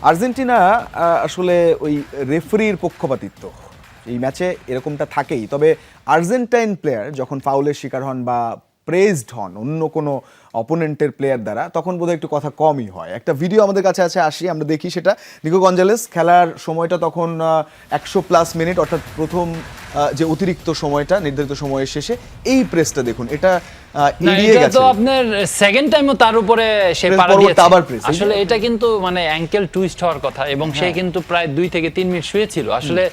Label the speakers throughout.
Speaker 1: Argentina আসলে ওই রেফারির পক্ষপাতিত্ব এই ম্যাচে এরকমটা থাকেই, তবে আর্জেন্টাইন প্লেয়ার যখন ফাউলের শিকার হন বা প্রেজড হন অন্য কোনো অপোনেন্টের প্লেয়ার দ্বারা, তখন বোধহয় একটু কথা কমই হয়। একটা ভিডিও আমাদের কাছে আছে, আসি আমরা দেখি সেটা। নিকো গঞ্জালেস, খেলার সময়টা তখন 100+ মিনিট, অর্থাৎ প্রথম যে অতিরিক্ত সময়টা নির্ধারিত সময়ের শেষে এই প্রেসটা দেখুন, এটা এড়িয়ে গেছে।
Speaker 2: তো আপনার সেকেন্ড টাইমও তার উপরে সে পাড়া দিয়েছে আসলে। এটা কিন্তু মানে অ্যাঙ্কেল টুইস্ট হওয়ার কথা, এবং সে কিন্তু প্রায় 2 থেকে 3 মিনিট শুয়েছিল। আসলে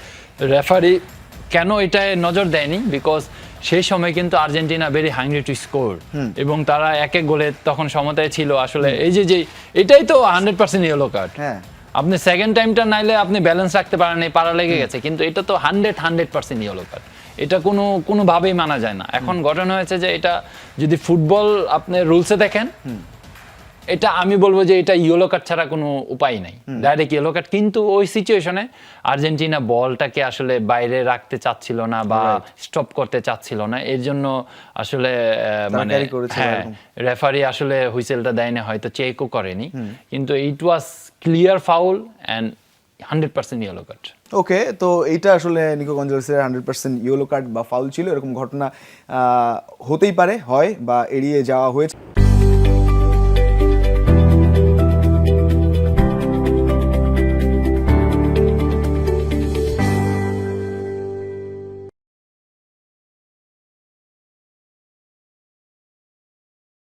Speaker 2: রেফারি কেন এটায় নজর দেয়নি, বিকজ সেই সময় কিন্তু Argentina very hungry to score, এবং তারা এক গোলে তখন সমতায় ছিল। আসলে এই যে এটাই তো 100% ইয়েলো কার্ড। আপনি সেকেন্ড টাইমটা নাইলে আপনি ব্যালেন্স রাখতে পারেন, পাড়া লেগে গেছে, কিন্তু এটা তো 100% ইয়েলো কার্ড। এটা কোনোভাবেই মানা যায় না। এখন ঘটনা হয়েছে যে এটা যদি ফুটবল আপনি রুলসে দেখেন, এটা আমি বলবো যে এটা ইয়েলো কার্ড ছাড়া কোনো উপায় নাই, ডাইরেক্ট ইয়েলো কার্ড। কিন্তু ওই সিচুয়েশনে আর্জেন্টিনা বলটাকে আসলে বাইরে রাখতে চাচ্ছিল না বা স্টপ করতে চাচ্ছিল না, এর জন্য আসলে মানে হ্যাঁ রেফারি আসলে হুইসেলটা দেয় না, হয়তো চেকও করেনি, কিন্তু it was clear foul and 100% yellow card.
Speaker 1: Okay, তো এইটা আসলে নিকো গঞ্জালেসের 100% ইয়েলো কার্ড বা ফাউল ছিল, এরকম ঘটনা হতেই পারে, হয় বা এড়িয়ে যাওয়া হয়েছে।